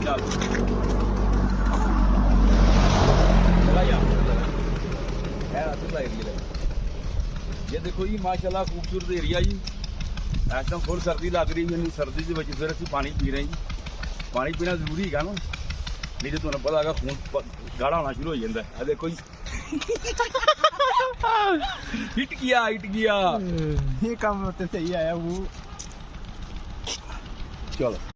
ਚੱਲ ਚਲਾ ਯਾਰ ਇਹ ਅੱਧਾ ਏਰੀਆ ये देखो जी माशाल्लाह खूबसूरत एरिया जी इस टाइम फुल सर्दी लग रही है सर्दी के फिर असं पानी पी रहे हैं जी पानी पीना जरूरी है ना नहीं तो तुम्हें पता है खून गाढ़ा होना शुरू हो जाता है देखो जी हिट गया ये काम होते सही आया वो चलो